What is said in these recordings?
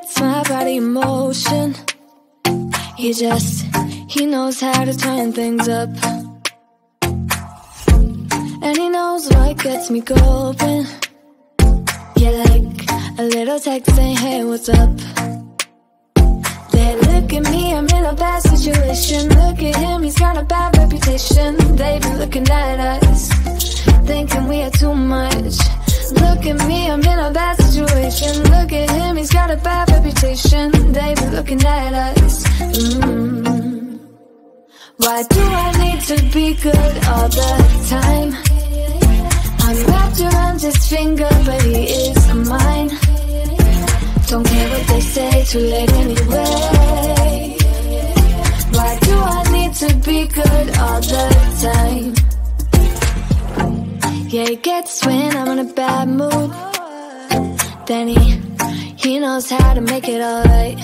gets my body in motion. He knows how to turn things up. And he knows what gets me going. Yeah, like a little text saying, hey, what's up? They look at me, I'm in a bad situation. Look at him, he's got a bad reputation. They be looking at us, thinking we are too much. Look at me, I'm in a bad situation. Look at him, he's got a bad reputation. They be looking at us. Why do I need to be good all the time? I'm wrapped around his finger, but he is mine. Don't care what they say, too late anyway. Why do I need to be good all the time? Yeah, he gets when I'm in a bad mood. Then he knows how to make it alright.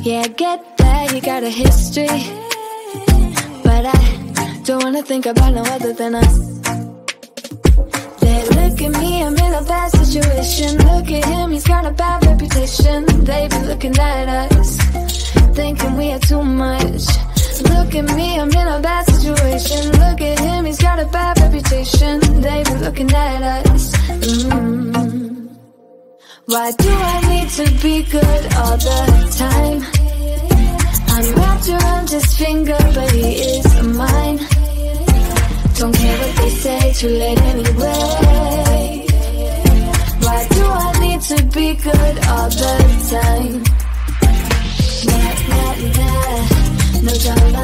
Yeah, I get that he got a history, but I don't wanna think about no other than us. They look at me, I'm in a bad situation. Look at him, he's got a bad reputation. They be looking at us, thinking we are too much. Look at me, I'm in a bad situation. Look at him, he's got a bad reputation. They be looking at us. Why do I need to be good all the time? I'm wrapped around his finger, but he is mine. Don't care what they say, too late anyway. Why do I need to be good all the time? Nah, nah, nah. No drama,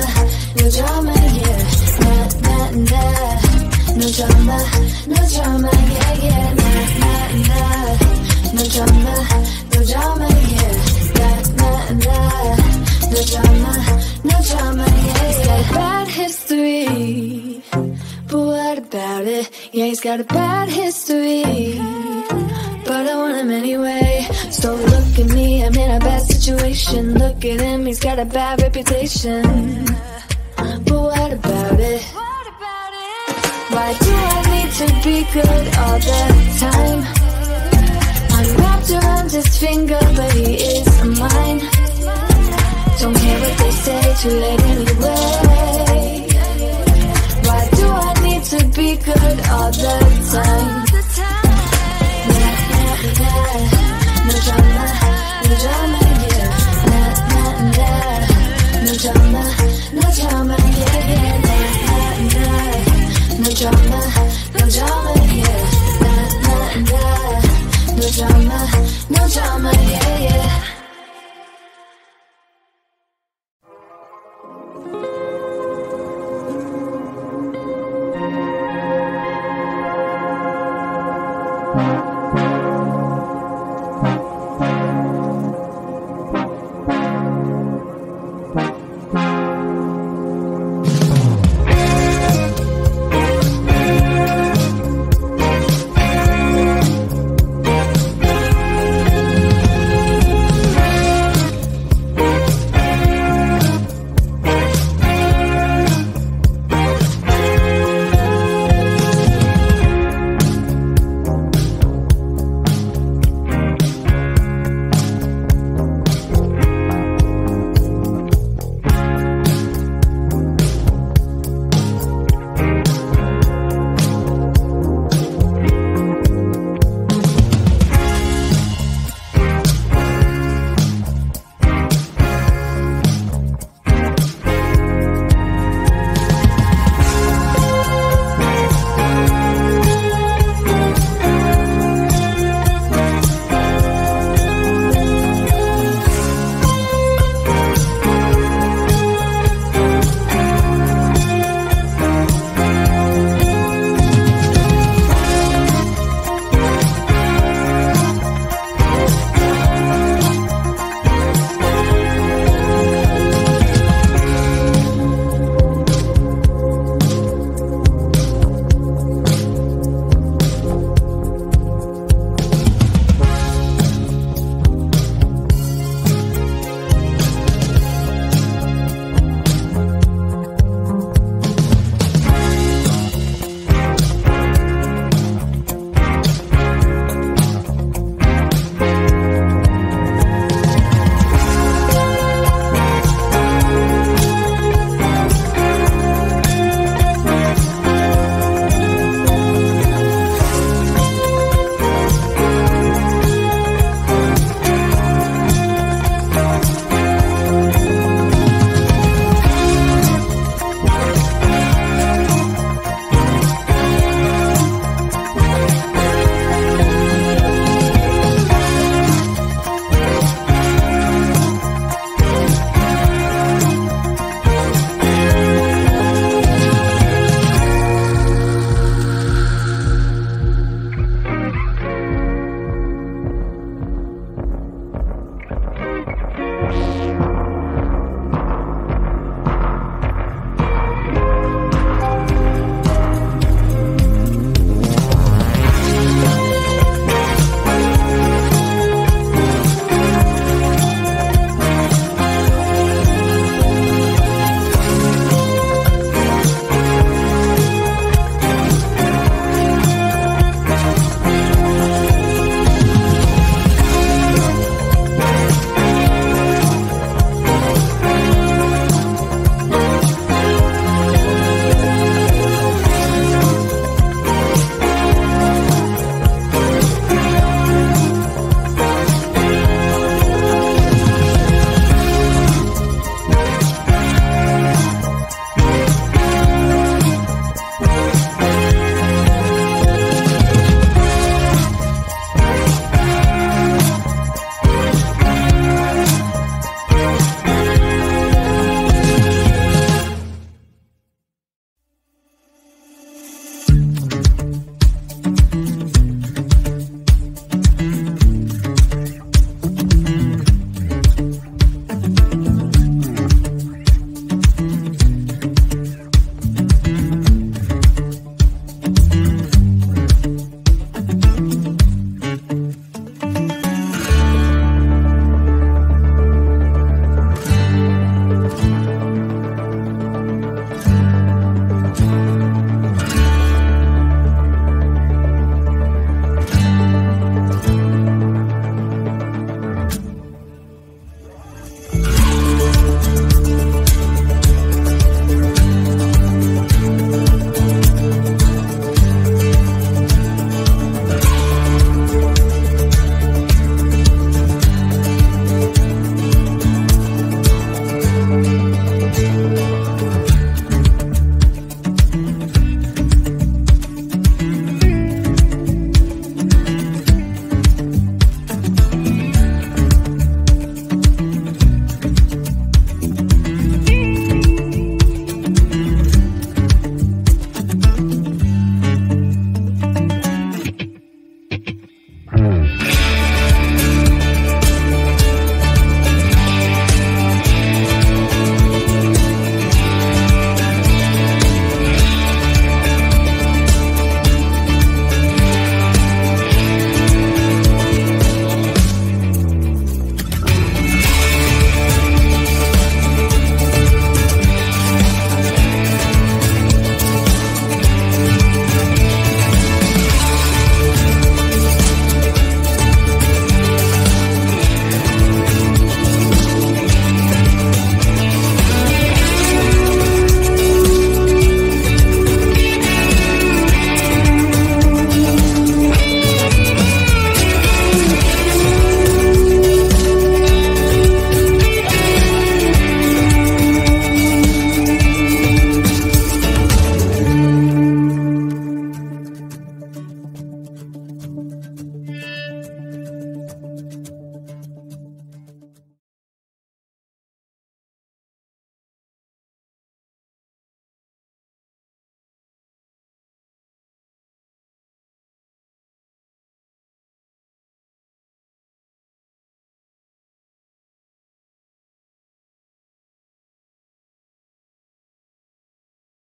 no drama, yeah. Nah, nah, nah. No drama, no drama, yeah, yeah. Nah, nah, nah. No drama, no drama, yeah. Nah, nah, nah. No drama, no drama, yeah. He's got a bad history, but what about it? Yeah, he's got a bad history, but I want him anyway. So look at me, I'm in a bad situation. Look at him, he's got a bad reputation, but what about it? Why do I need to be good all the time? I'm wrapped around his finger, but he is mine. Don't care what they say, too late anyway. Why do I need to be good all the time? Nah, nah, nah. No drama, no drama, yeah. Nah, nah, nah. No drama, no drama, yeah, yeah. Nah, nah, nah. No drama, no drama, yeah. Nah, nah, nah. No drama, no drama, yeah, yeah.